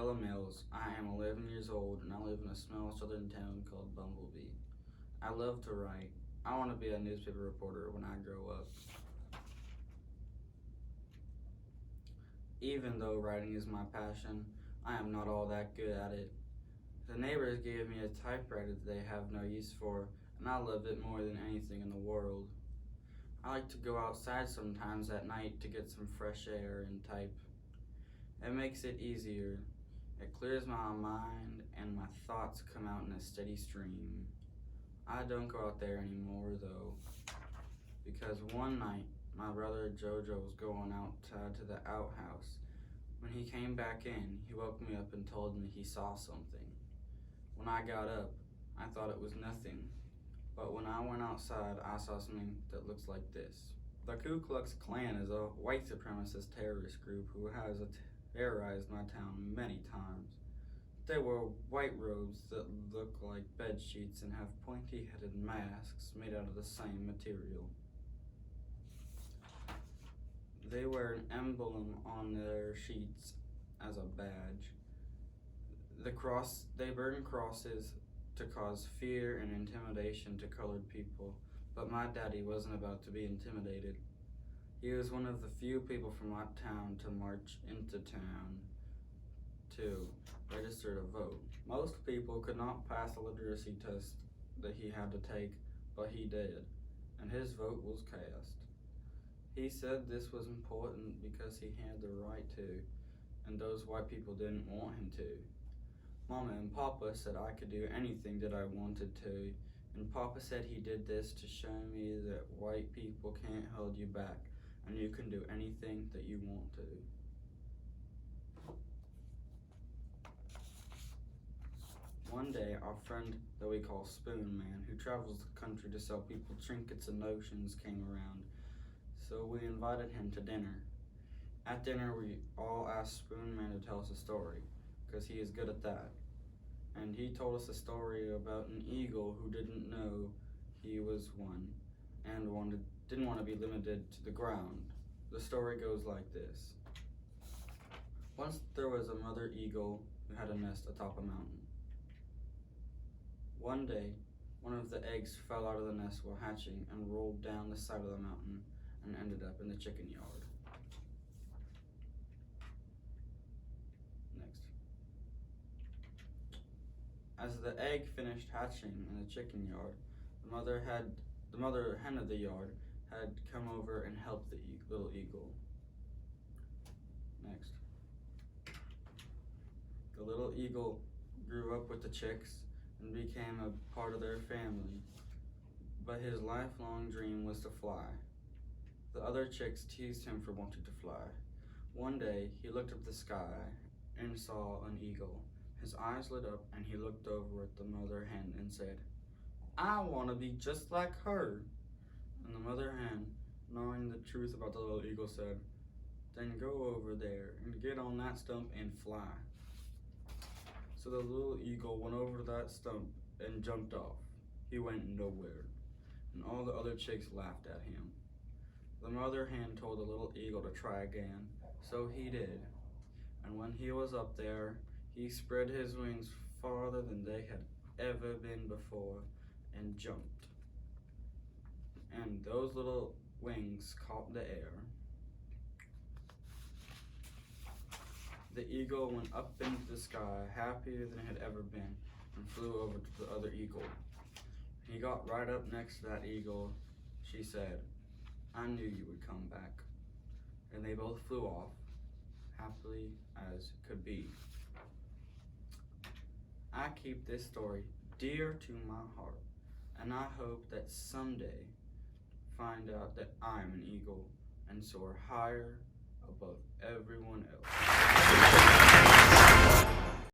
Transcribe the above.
Stella Mills. I am 11 years old and I live in a small southern town called Bumblebee. I love to write. I want to be a newspaper reporter when I grow up. Even though writing is my passion, I am not all that good at it. The neighbors gave me a typewriter that they have no use for, and I love it more than anything in the world. I like to go outside sometimes at night to get some fresh air and type. It makes it easier. It clears my mind and my thoughts come out in a steady stream. I don't go out there anymore though, because one night my brother Jojo was going outside to the outhouse. When he came back in, he woke me up and told me he saw something. When I got up, I thought it was nothing, but when I went outside, I saw something that looks like this. The Ku Klux Klan is a white supremacist terrorist group who has terrorized my town many times. They wear white robes that look like bed sheets and have pointy-headed masks made out of the same material. They wear an emblem on their sheets as a badge. They burn crosses to cause fear and intimidation to colored people, but my daddy wasn't about to be intimidated. He was one of the few people from my town to march into town to register to vote. Most people could not pass the literacy test that he had to take, but he did, and his vote was cast. He said this was important because he had the right to, and those white people didn't want him to. Mama and Papa said I could do anything that I wanted to, and Papa said he did this to show me that white people can't hold you back, and you can do anything that you want to. One day, our friend that we call Spoon Man, who travels the country to sell people trinkets and notions, came around. So we invited him to dinner. At dinner, we all asked Spoon Man to tell us a story, because he is good at that. And he told us a story about an eagle who didn't know he was one and didn't want to be limited to the ground. The story goes like this. Once there was a mother eagle who had a nest atop a mountain. One day, one of the eggs fell out of the nest while hatching and rolled down the side of the mountain and ended up in the chicken yard. Next. As the egg finished hatching in the chicken yard, the mother hen of the yard had come over and helped the little eagle. Next. The little eagle grew up with the chicks and became a part of their family, but his lifelong dream was to fly. The other chicks teased him for wanting to fly. One day, he looked up the sky and saw an eagle. His eyes lit up and he looked over at the mother hen and said, "I want to be just like her." And the mother hen, knowing the truth about the little eagle, said, "Then go over there and get on that stump and fly." So the little eagle went over to that stump and jumped off. He went nowhere, and all the other chicks laughed at him. The mother hen told the little eagle to try again, so he did. And when he was up there, he spread his wings farther than they had ever been before and jumped. And those little wings caught the air. The eagle went up into the sky, happier than it had ever been, and flew over to the other eagle. He got right up next to that eagle. She said, "I knew you would come back." And they both flew off, happily as could be. I keep this story dear to my heart, and I hope that someday find out that I'm an eagle and soar higher above everyone else.